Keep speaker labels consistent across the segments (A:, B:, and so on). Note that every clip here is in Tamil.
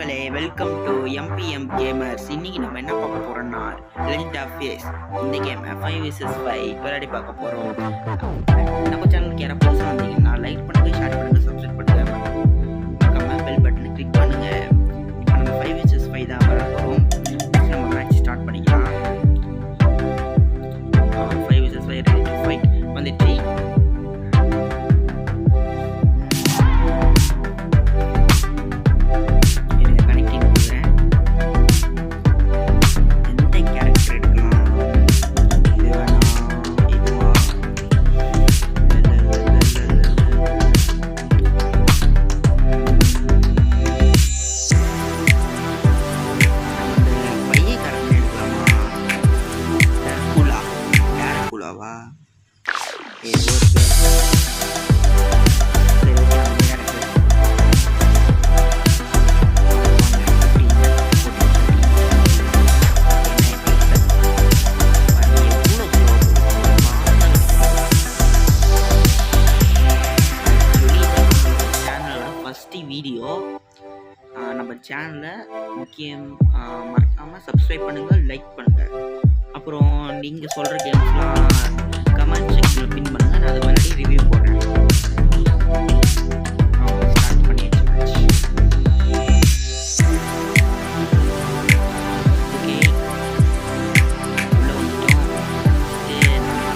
A: மக்களே, வெல்கம் டு எம்பிஎம் கேமர்ஸ். இன்னைக்கு நம்ம என்ன பார்க்க போறோம்னா லெஜெண்ட் ஆஃப் ஃபேஸ் இந்த கேம் 5 vs 5 விளையாடி பார்க்க போறோம். நம்ம சேனலுக்கு யாராவது புதுசாக வந்தீங்கன்னா லைக் பண்ணுங்க, ஷேர் பண்ணுங்க, சப்ஸ்கிரைப் பண்ணுங்க, மறக்காம பெல் பட்டனை கிளிக் பண்ணுங்க. இப்போ நம்ம 5 vs 5 தான் விளையாட போறோம். நம்ம மேட்ச் ஸ்டார்ட் பண்ணிக்கலாம். 5 vs 5 ரெடி டு ஃபைட் வந்துச்சு. வீடியோ நம்ம சேனலை முக்கியம் மறக்காமல் சப்ஸ்கிரைப் பண்ணுங்கள், லைக் பண்ணுங்கள். அப்புறம் நீங்கள் சொல்கிற கேம்ஸ்லாம் கமெண்ட் செக்ஷனில் பின் பண்ணுங்கள். நான் அது மாதிரி ரிவ்யூ போடுறேன். ஸ்டார்ட் பண்ணியாச்சு. ஓகே, உள்ளே வந்துட்டோம்.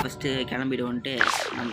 A: ஃபஸ்ட்டு கிளம்பிடுவோன்ட்டு நம்ம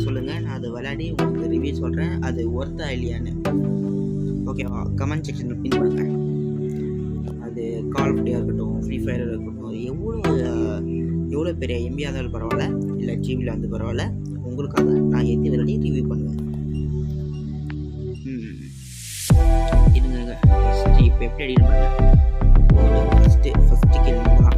A: சொல்லுங்கள், நான் அது விளையாடி உங்களுக்கு ரிவ்யூ சொல்கிறேன். அது ஒர்த்தா இல்லையான்னு ஓகேவா? கமெண்ட் செக்ஷனில் பின் பண்ணுங்கள். அது கால் ஆஃப் டியூட்டியாக இருக்கட்டும், ஃப்ரீ ஃபயராக இருக்கட்டும், எவ்வளோ பெரிய எம்பியாக இருந்தாலும் பரவாயில்ல, இல்லை ஜிபியில் வந்து பரவாயில்ல, உங்களுக்காக நான் எத்தி விளையாடி ரிவ்யூ பண்ணுவேன். இருங்க, ஃபஸ்ட்டு இப்போ எப்படி அடிக்கணும் பண்ணுங்க. ஃபஸ்ட்டு கேள்வி தான்.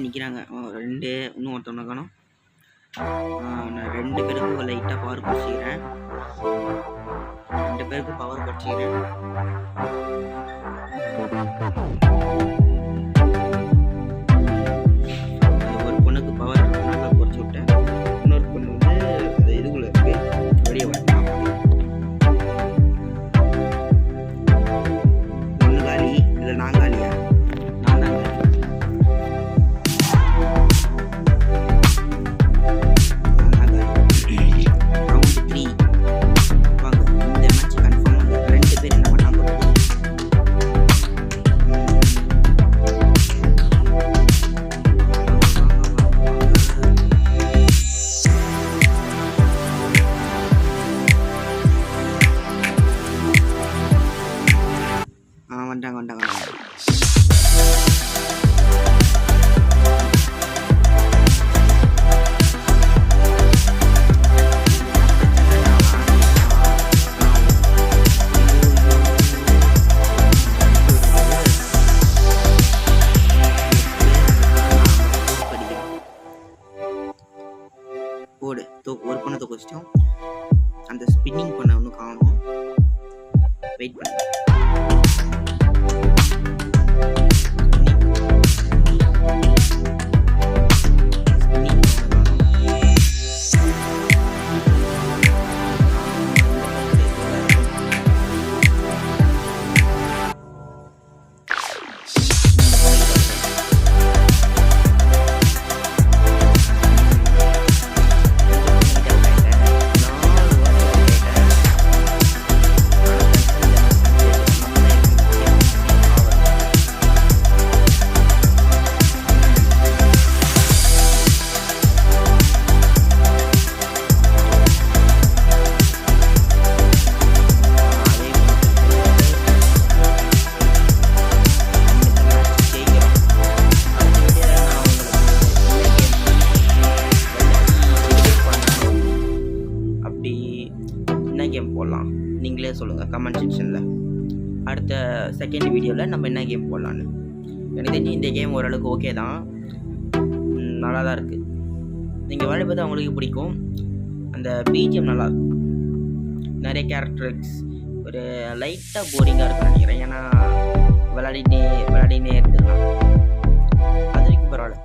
A: நிற்கிறாங்க. இன்னும் ஒருத்தவங்க காணும். நான் 2 பேருக்கு லைட்டாக பவர் குறைச்சிக்கிறேன். 2 பேருக்கு பவர் குறைச்சிக்கிறேன். ஒரு பொண்ணுக்கு பவர் நல்லா குறைச்சி விட்டேன். இன்னொரு பொண்ணு வந்து அது இதுக்குள்ள இருக்கு, வெளியே வரலாம். ஒன்று காலி, இல்லை நான் காலியா? நான் தான் காலி. வந்துட்டாங்க. ஒரு பொண்ணை தூக்கிச்சிட்டோம். அந்த ஸ்பின்னிங் பண்ண ஒன்று காணும். வெயிட் பண்ணுங்க. சொல்லுங்கள் கமெண்ட் செக்ஷனில். அடுத்த செகண்ட் வீடியோவில் நம்ம என்ன கேம் போடலான்னு. எனக்கு தெரிஞ்சு இந்த கேம் ஓரளவுக்கு ஓகே தான், நல்லா தான் இருக்குது. நீங்கள் விளையாடும்போது அவங்களுக்கு பிடிக்கும். அந்த பிஜிஎம் நல்லாயிருக்கும். நிறைய கேரக்டர்ஸ் ஒரு லைட்டாக போரிங்காக இருக்குன்னு நினைக்கிறேன். ஏன்னா விளையாடினே இருந்துக்கலாம். அது வரைக்கும் பரவாயில்ல.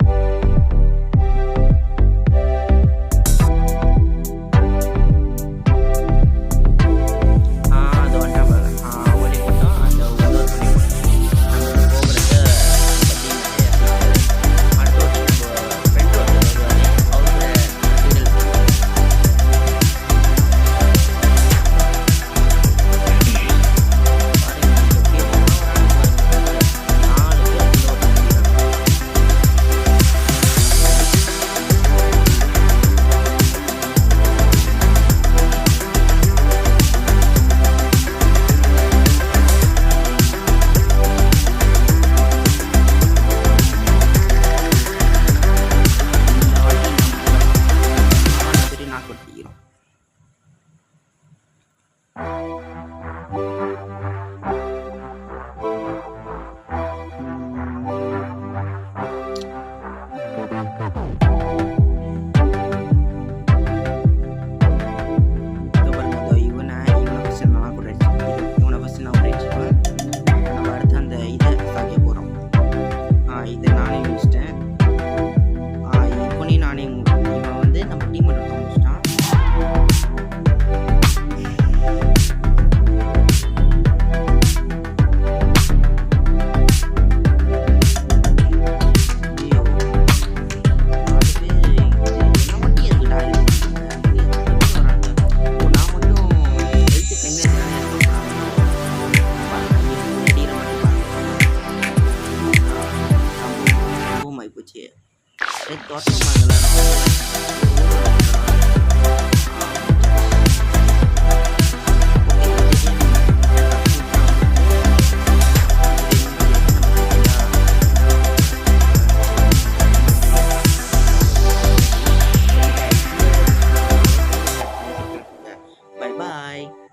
A: Bye bye.